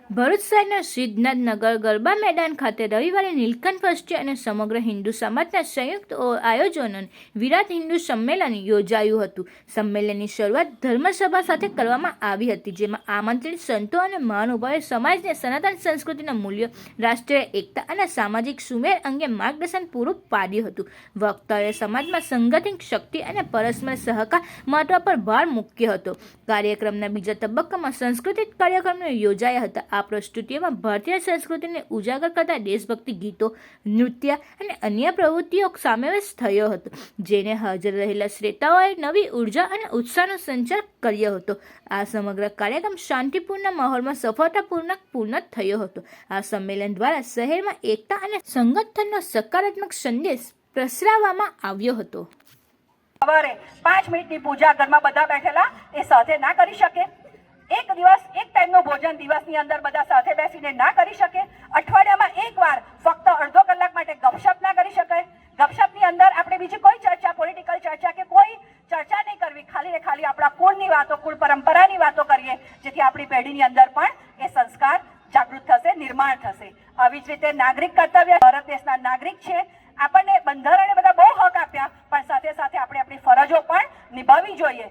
ભરૂચ શહેરના સિદ્ધનાથનગર ગરબા મેદાન ખાતે રવિવારે નીલકંઠ ટ્રસ્ટી અને સમગ્ર હિન્દુ સમાજના સંયુક્ત આયોજનોને વિરાટ હિન્દુ સંમેલન યોજાયું હતું. સંમેલનની શરૂઆત ધર્મસભા સાથે કરવામાં આવી હતી, જેમાં આમંત્રિત સંતો અને મહાનુભાવોએ સમાજને સનાતન સંસ્કૃતિના મૂલ્યો, રાષ્ટ્રીય એકતા અને સામાજિક સુમેળ અંગે માર્ગદર્શન પૂરું પાડ્યું હતું. વક્તાઓએ સમાજમાં સંગઠિત શક્તિ અને પરસ્પર સહકાર મહત્વ પર ભાર મૂક્યો હતો. કાર્યક્રમના બીજા તબક્કામાં સાંસ્કૃતિક કાર્યક્રમો યોજાયા હતા. આ પ્રસ્તુતિઓમાં ભારતીય સંસ્કૃતિને ઉજાગર કરતા દેશભક્તિ ગીતો, નૃત્ય અને અન્ય પ્રવૃત્તિઓ સમાવેશ થયો હતો, જેને હાજર રહેલા શ્રોતાઓએ નવી ઉર્જા અને ઉત્સાહનો સંચાર કર્યો હતો. આ સમગ્ર કાર્યક્રમ શાંતિપૂર્ણ માહોલમાં સફળતાપૂર્વક પૂર્ણ થયો હતો. આ સંમેલન દ્વારા શહેરમાં એકતા અને સંગઠનનો સકારાત્મક સંદેશ પ્રસરાવવામાં આવ્યો હતો. સવારે 5 મિનિટની પૂજા ઘરમાં બધા બેઠેલા એ સાથે ના કરી શકે. એક દિવસ એક ટાઈમનું ભોજન દિવસની અંદર બધા સાથે બેસીને ના કરી શકે. અઠવાડિયામાં એકવાર ફક્ત અડધો કલાક માટે ગપશપ ના કરી શકાય. ગપશપની અંદર આપણે બીજી કોઈ ચર્ચા, પોલિટિકલ ચર્ચા કે કોઈ ચર્ચા નહીં કરવી. ખાલી ને ખાલી આપણા કુળની વાતો, કુળ પરંપરાની વાતો કરીએ, જેથી આપણી પેઢીની અંદર પણ એ સંસ્કાર જાગૃત થશે, નિર્માણ થશે. આવી જ રીતે નાગરિક કર્તવ્ય, ભારત દેશના નાગરિક છે, આપણને બંધારણે બધા બહુ હક આપ્યા, પણ સાથે સાથે આપણે આપણી ફરજો પણ નિભાવવી જોઈએ.